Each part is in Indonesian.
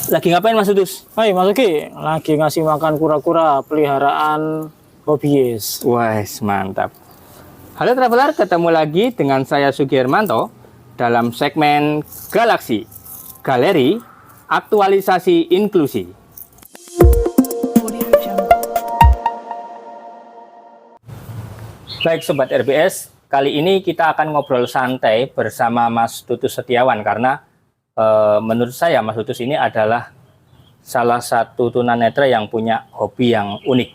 Lagi ngapain Mas Udus? Hai Mas Uki, lagi ngasih makan kura-kura peliharaan hobiis. Wah, mantap. Halo Traveler, ketemu lagi dengan saya Sugiermanto dalam segmen Galaksi, Galeri, Aktualisasi Inklusi. Baik Sobat RBS, kali ini kita akan ngobrol santai bersama Mas Tutus Setiawan karena menurut saya Mas Tutus ini adalah salah satu tunanetra yang punya hobi yang unik.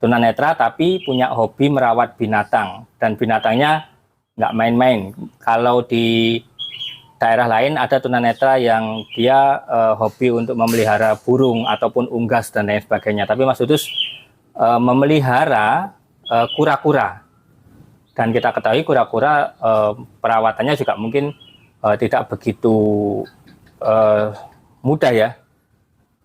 Tunanetra tapi punya hobi merawat binatang dan binatangnya nggak main-main. Kalau di daerah lain ada tunanetra yang dia hobi untuk memelihara burung ataupun unggas dan lain sebagainya. Tapi Mas Tutus memelihara kura-kura. Dan kita ketahui kura-kura perawatannya juga mungkin tidak begitu mudah ya.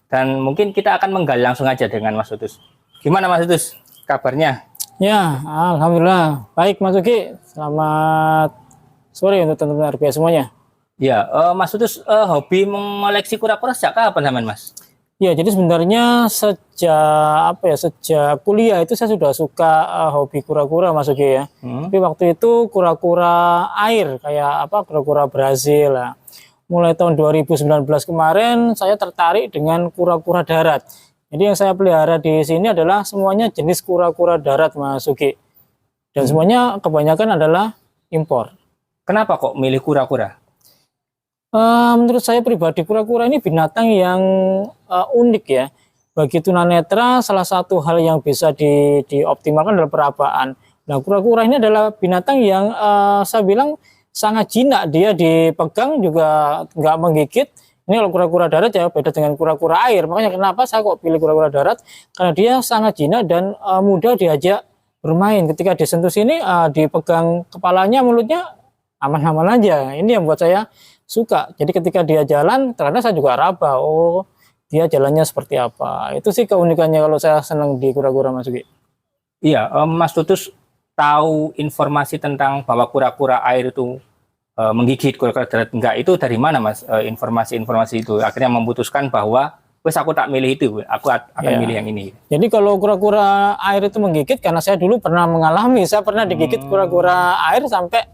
Dan mungkin kita akan menggali langsung aja dengan Mas Tutus. Gimana Mas Tutus kabarnya? Ya, alhamdulillah. Baik Mas Uki, selamat sore untuk teman-teman RBS semuanya. Ya, Mas Tutus hobi mengoleksi kura-kura sejak kapan zaman Mas? Ya, jadi sebenarnya sejak kuliah itu saya sudah suka hobi kura-kura Mas Uki ya. Tapi waktu itu kura-kura air kayak kura-kura Brazil lah. Mulai tahun 2019 kemarin saya tertarik dengan kura-kura darat. Jadi yang saya pelihara di sini adalah semuanya jenis kura-kura darat Mas Uki. Dan semuanya kebanyakan adalah impor. Kenapa kok milih kura-kura? Menurut saya pribadi kura-kura ini binatang yang unik ya. Bagi tunanetra salah satu hal yang bisa dioptimalkan adalah perabaan. Nah kura-kura ini adalah binatang yang saya bilang sangat jinak, dia dipegang juga nggak menggigit. Ini kalau kura-kura darat ya beda dengan kura-kura air. Makanya kenapa saya kok pilih kura-kura darat? Karena dia sangat jinak dan mudah diajak bermain. Ketika disentuh sini dipegang kepalanya, mulutnya aman-aman aja. Ini yang buat saya suka. Jadi ketika dia jalan, ternyata saya juga raba. Oh, dia jalannya seperti apa. Itu sih keunikannya kalau saya senang di kura-kura Mas Uki. Iya, Mas Tutus tahu informasi tentang bahwa kura-kura air itu menggigit, kura-kura darat enggak, itu dari mana Mas informasi-informasi itu akhirnya memutuskan bahwa wes aku tak milih itu, aku akan milih yang ini. Jadi kalau kura-kura air itu menggigit, karena saya dulu pernah mengalami, saya pernah digigit kura-kura air sampai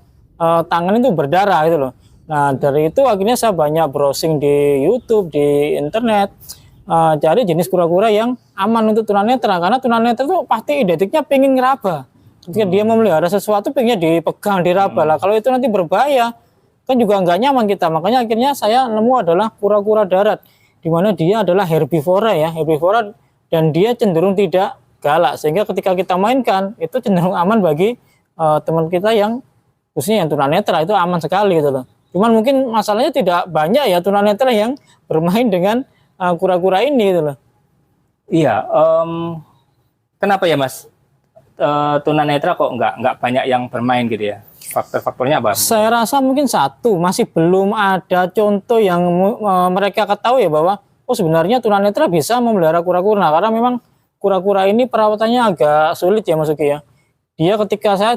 tangan itu berdarah gitu loh. Nah dari itu akhirnya saya banyak browsing di YouTube, di internet, cari jenis kura-kura yang aman untuk tunanetra, karena tunanetra itu pasti identiknya pengen ngeraba. Ketika dia memelihara sesuatu pengennya dipegang, diraba lah. Kalau itu nanti berbahaya, kan juga nggak nyaman kita. Makanya akhirnya saya nemu adalah kura-kura darat, di mana dia adalah herbivora ya, herbivora, dan dia cenderung tidak galak. Sehingga ketika kita mainkan itu cenderung aman bagi teman kita yang khususnya yang tunanetra, itu aman sekali gitu loh. Cuman mungkin masalahnya tidak banyak ya tunanetra yang bermain dengan kura-kura ini gitu loh. Iya, kenapa ya Mas? Tunanetra kok nggak banyak yang bermain gitu ya? Faktor-faktornya apa? Saya rasa mungkin satu, masih belum ada contoh yang mereka ketahui ya bahwa sebenarnya tunanetra bisa memelihara kura-kura. Nah, karena memang kura-kura ini perawatannya agak sulit ya Mas Uki ya. Dia ketika saya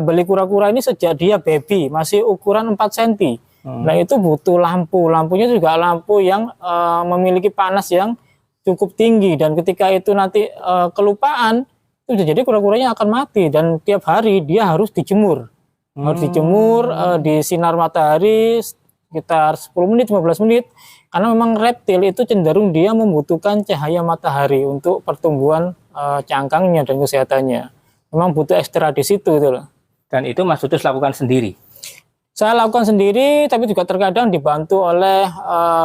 beli kura-kura ini sejak dia baby, masih ukuran 4 cm. Nah itu butuh lampunya juga lampu yang memiliki panas yang cukup tinggi, dan ketika itu nanti kelupaan itu jadi kura-kuranya akan mati, dan tiap hari dia harus dijemur. Harus dijemur di sinar matahari sekitar 10 menit 15 menit, karena memang reptil itu cenderung dia membutuhkan cahaya matahari untuk pertumbuhan cangkangnya dan kesehatannya. Memang butuh ekstra di situ gitu loh. Dan itu Mas Tutus lakukan sendiri? Saya lakukan sendiri, tapi juga terkadang dibantu oleh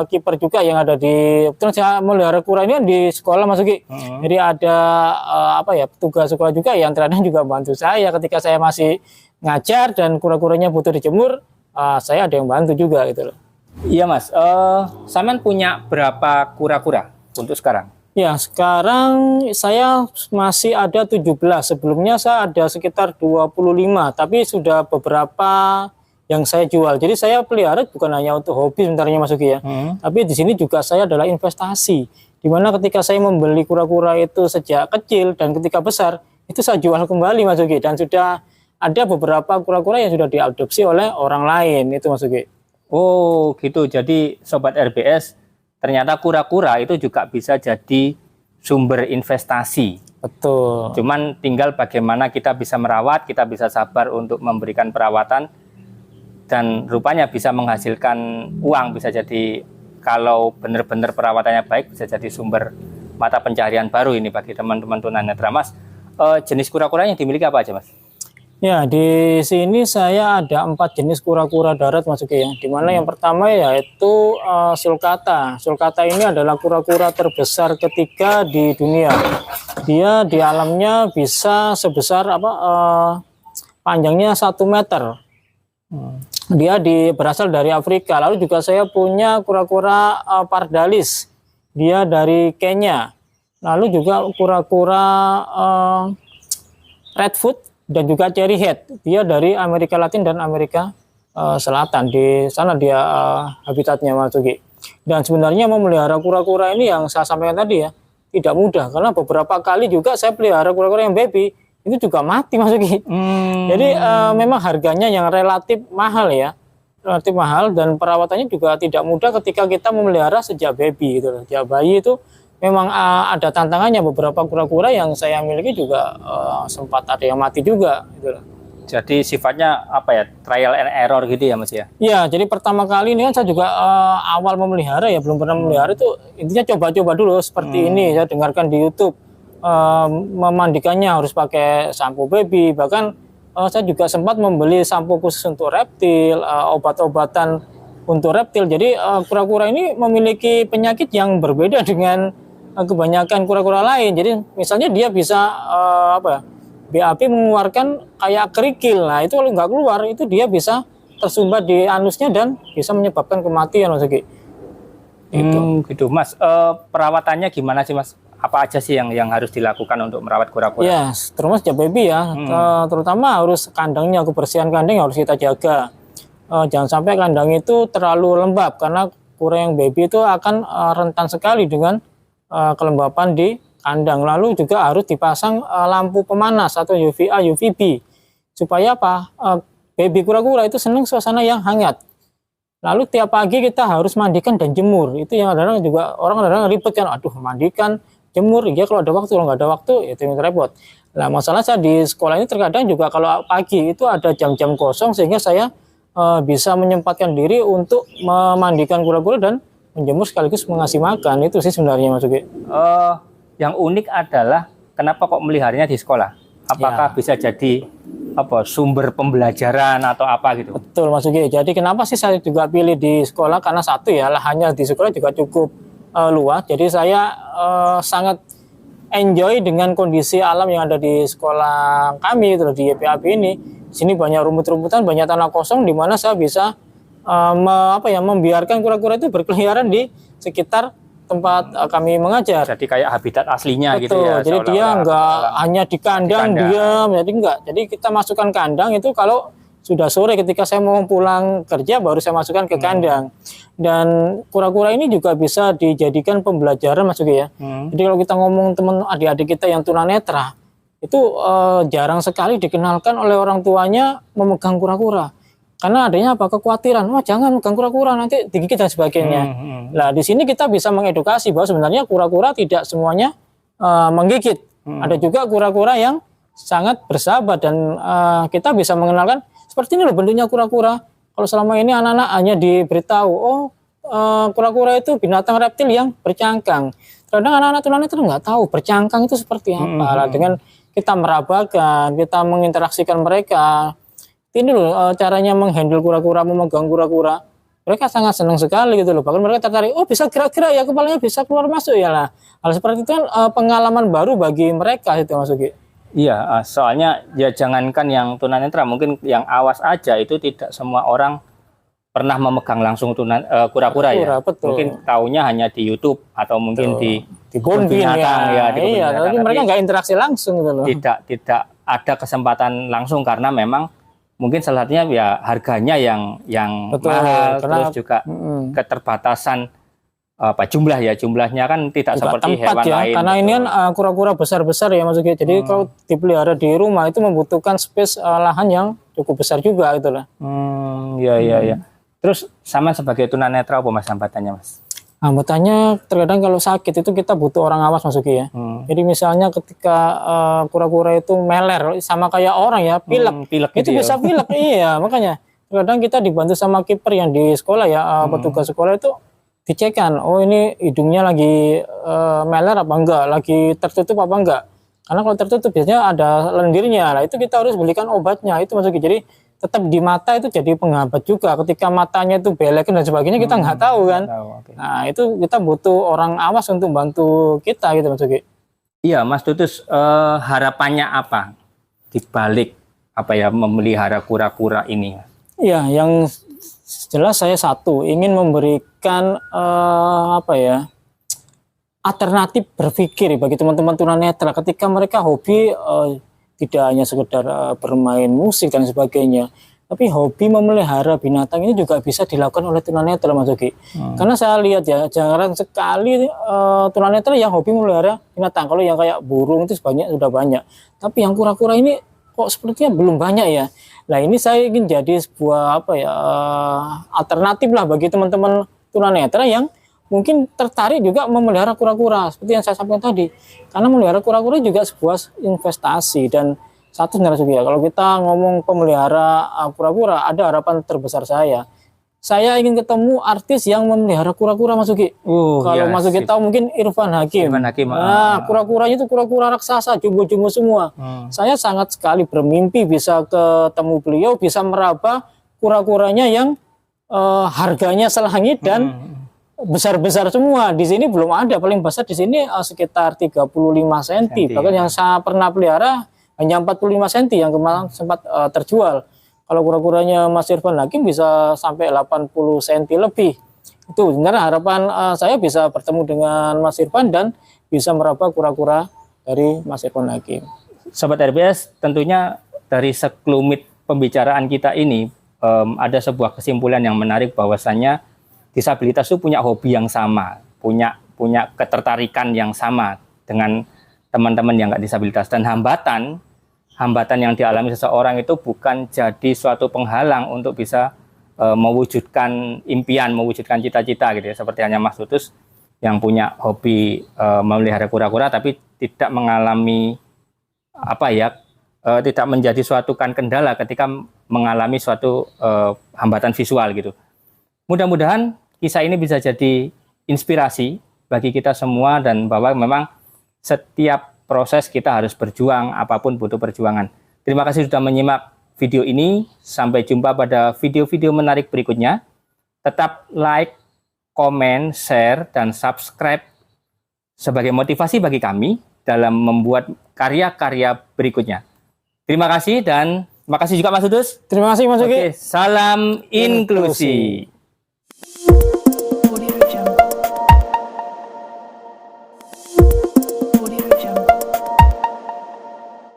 kiper juga yang ada di. Terus saya melihara kura ini di sekolah Mas Uki. Jadi ada petugas sekolah juga yang terkadang juga bantu saya ketika saya masih ngajar dan kura-kuranya butuh dijemur. Saya ada yang bantu juga gitu loh. Iya Mas, Saman punya berapa kura-kura untuk sekarang? Ya, sekarang saya masih ada 17. Sebelumnya saya ada sekitar 25, tapi sudah beberapa yang saya jual. Jadi saya pelihara bukan hanya untuk hobi sebenarnya Mas Uki ya. Tapi di sini juga saya adalah investasi. Di mana ketika saya membeli kura-kura itu sejak kecil dan ketika besar, itu saya jual kembali Mas Uki. Dan sudah ada beberapa kura-kura yang sudah diadopsi oleh orang lain, itu Mas Uki. Oh gitu, jadi Sobat RBS, ternyata kura-kura itu juga bisa jadi sumber investasi. Betul. Cuman tinggal bagaimana kita bisa merawat, kita bisa sabar untuk memberikan perawatan, dan rupanya bisa menghasilkan uang, bisa jadi kalau benar-benar perawatannya baik bisa jadi sumber mata pencaharian baru ini bagi teman-teman tunanetra. Mas, jenis kura-kura yang dimiliki apa aja, Mas? Ya, di sini saya ada 4 jenis kura-kura darat Mas Uki ya. Dimana yang pertama yaitu sulcata. Sulcata ini adalah kura-kura terbesar ketiga di dunia. Dia di alamnya bisa sebesar panjangnya 1 meter. Dia berasal dari Afrika. Lalu juga saya punya kura-kura pardalis. Dia dari Kenya. Lalu juga kura-kura redfoot dan juga cherry head, dia dari Amerika Latin dan Amerika Selatan. Di sana dia habitatnya Mas Uki. Dan sebenarnya memelihara kura-kura ini yang saya sampaikan tadi ya, tidak mudah karena beberapa kali juga saya pelihara kura-kura yang baby itu juga mati Mas Uki. Jadi memang harganya yang relatif mahal ya, relatif mahal, dan perawatannya juga tidak mudah ketika kita memelihara sejak baby gitu loh. Sejak bayi itu memang ada tantangannya. Beberapa kura-kura yang saya miliki juga sempat ada yang mati juga gitu. Jadi sifatnya apa ya, trial and error gitu ya Mas ya? Iya, jadi pertama kali ini kan saya juga awal memelihara ya, belum pernah memelihara, itu intinya coba-coba dulu seperti ini. Saya dengarkan di YouTube memandikannya harus pakai sampo baby, bahkan saya juga sempat membeli sampo khusus untuk reptil, obat-obatan untuk reptil. Jadi kura-kura ini memiliki penyakit yang berbeda dengan kebanyakan kura-kura lain. Jadi misalnya dia bisa BAB mengeluarkan kayak kerikil. Nah itu kalau nggak keluar itu dia bisa tersumbat di anusnya dan bisa menyebabkan kematian Mas Uki. Gitu Mas. Perawatannya gimana sih Mas? Apa aja sih yang harus dilakukan untuk merawat kura-kura? Ya, terutama sejak baby ya. Terutama harus kandangnya, kebersihan kandang harus kita jaga. Jangan sampai kandang itu terlalu lembab karena kura yang baby itu akan rentan sekali dengan kelembapan di kandang. Lalu juga harus dipasang lampu pemanas atau UVA, UVB supaya baby kura-kura itu senang suasana yang hangat. Lalu tiap pagi kita harus mandikan dan jemur. Itu yang kadang juga orang kadang ribet kan, aduh mandikan, jemur, ya kalau ada waktu, kalau nggak ada waktu itu yang repot. Nah masalah saya di sekolah ini terkadang juga kalau pagi itu ada jam-jam kosong sehingga saya bisa menyempatkan diri untuk memandikan kura-kura dan menjemur sekaligus mengasih makan. Itu sih sebenarnya Mas Uki. Yang unik adalah kenapa kok meliharanya di sekolah? Apakah bisa jadi sumber pembelajaran atau apa gitu? Betul Mas Uki. Jadi kenapa sih saya juga pilih di sekolah? Karena satu ya, lahannya di sekolah juga cukup luas. Jadi saya sangat enjoy dengan kondisi alam yang ada di sekolah kami itu di YPAB ini. Di sini banyak rumput-rumputan, banyak tanah kosong di mana saya bisa membiarkan kura-kura itu berkeliaran di sekitar tempat kami mengajar. Jadi kayak habitat aslinya. Betul, gitu ya. Jadi dia nggak hanya di kandang diam, jadi enggak. Jadi kita masukkan kandang itu kalau sudah sore ketika saya mau pulang kerja baru saya masukkan ke kandang. Dan kura-kura ini juga bisa dijadikan pembelajaran Mas Uki ya. Jadi kalau kita ngomong teman adik-adik kita yang tunanetra itu jarang sekali dikenalkan oleh orang tuanya memegang kura-kura. Karena adanya kekhawatiran, jangan megang kura-kura nanti digigit dan sebagainya. Nah di sini kita bisa mengedukasi bahwa sebenarnya kura-kura tidak semuanya menggigit. Ada juga kura-kura yang sangat bersahabat dan kita bisa mengenalkan seperti ini loh bentuknya kura-kura. Kalau selama ini anak-anak hanya diberitahu, kura-kura itu binatang reptil yang bercangkang. Kadang anak-anak tunanetra nggak tahu bercangkang itu seperti apa. Dengan kita merabakan, kita menginteraksikan mereka. Ini loh caranya menghandle kura-kura, memegang kura-kura. Mereka sangat senang sekali gitu loh. Bahkan mereka tertarik, bisa gerak-gerak ya, kepalanya bisa keluar masuk ya lah. Hal seperti itu kan pengalaman baru bagi mereka itu Mas Uki. Iya, soalnya ya jangankan yang tunanetra, mungkin yang awas aja itu tidak semua orang pernah memegang langsung kura-kura ya. Betul. Mungkin taunya hanya di YouTube atau mungkin di kebun binatang ya. Iya, tapi mereka nggak interaksi langsung gitu loh. Tidak ada kesempatan langsung karena memang mungkin salah satunya ya harganya yang mahal, terus juga keterbatasan jumlahnya kan tidak juga seperti tempat hewan ya, lain. Karena ini kan kura-kura besar-besar ya Mas Uki. Jadi kalau dipelihara di rumah itu membutuhkan space lahan yang cukup besar juga gitu lah. Iya. Terus sama sebagai tunanetra apa Mas hambatannya Mas? Hambatannya terkadang kalau sakit itu kita butuh orang awas, Mas Uki ya. Jadi misalnya ketika kura-kura itu meler sama kayak orang ya, pilek, Pilek itu gitu ya. bisa pilek. Iya, makanya terkadang kita dibantu sama kiper yang di sekolah ya, petugas sekolah itu dicekkan, oh ini hidungnya lagi meler apa enggak, lagi tertutup apa enggak. Karena kalau tertutup biasanya ada lendirnya, nah itu kita harus belikan obatnya, itu Mas Uki. Jadi tetap di mata itu jadi penghambat juga. Ketika matanya itu belekin dan sebagainya kita nggak tahu kan. Oke. Nah itu kita butuh orang awas untuk bantu kita gitu Mas Uki. Iya, Mas Tutus, harapannya apa di balik apa ya memelihara kura-kura ini? Iya, yang jelas saya satu ingin memberikan apa ya, alternatif berpikir bagi teman-teman tunanetra ketika mereka hobi tidak hanya sekedar bermain musik dan sebagainya, tapi hobi memelihara binatang ini juga bisa dilakukan oleh tunanetra Mas Uki. Karena saya lihat ya jarang sekali tunanetra yang hobi memelihara binatang. Kalau yang kayak burung itu sudah banyak, tapi yang kura-kura ini kok sepertinya belum banyak ya. Nah ini saya ingin jadi sebuah apa ya alternatif lah bagi teman-teman tunanetra yang mungkin tertarik juga memelihara kura-kura seperti yang saya sampaikan tadi. Karena memelihara kura-kura juga sebuah investasi. Dan satu sebenarnya juga kalau kita ngomong pemelihara kura-kura, ada harapan terbesar saya. Saya ingin ketemu artis yang memelihara kura-kura Mas Uki. Kalau ya, Mas Uki tahu mungkin Irfan Hakim. Irfan Hakim. Nah, kura-kuranya itu kura-kura raksasa, jumbo-jumbo semua. Saya sangat sekali bermimpi bisa ketemu beliau, bisa meraba kura-kuranya yang harganya selangit dan besar-besar semua. Di sini belum ada, paling besar di sini sekitar 35 cm. Bahkan yang saya pernah pelihara hanya 45 cm yang kemarin sempat terjual. Kalau kura-kuranya Mas Irfan Hakim bisa sampai 80 cm lebih. Itu sebenarnya harapan saya bisa bertemu dengan Mas Irfan dan bisa meraba kura-kura dari Mas Irfan Hakim. Sobat RBS, tentunya dari sekelumit pembicaraan kita ini ada sebuah kesimpulan yang menarik bahwasannya disabilitas itu punya hobi yang sama, punya ketertarikan yang sama dengan teman-teman yang nggak disabilitas. Dan hambatan yang dialami seseorang itu bukan jadi suatu penghalang untuk bisa mewujudkan impian, mewujudkan cita-cita gitu ya. Seperti hanya Mas Tutus yang punya hobi memelihara kura-kura tapi tidak mengalami apa ya, tidak menjadi suatu kendala ketika mengalami suatu hambatan visual gitu. Mudah-mudahan kisah ini bisa jadi inspirasi bagi kita semua dan bahwa memang setiap proses kita harus berjuang, apapun butuh perjuangan. Terima kasih sudah menyimak video ini. Sampai jumpa pada video-video menarik berikutnya. Tetap like, komen, share, dan subscribe sebagai motivasi bagi kami dalam membuat karya-karya berikutnya. Terima kasih dan terima kasih juga Mas Tutus. Terima kasih Mas Uki. Oke, salam inklusi.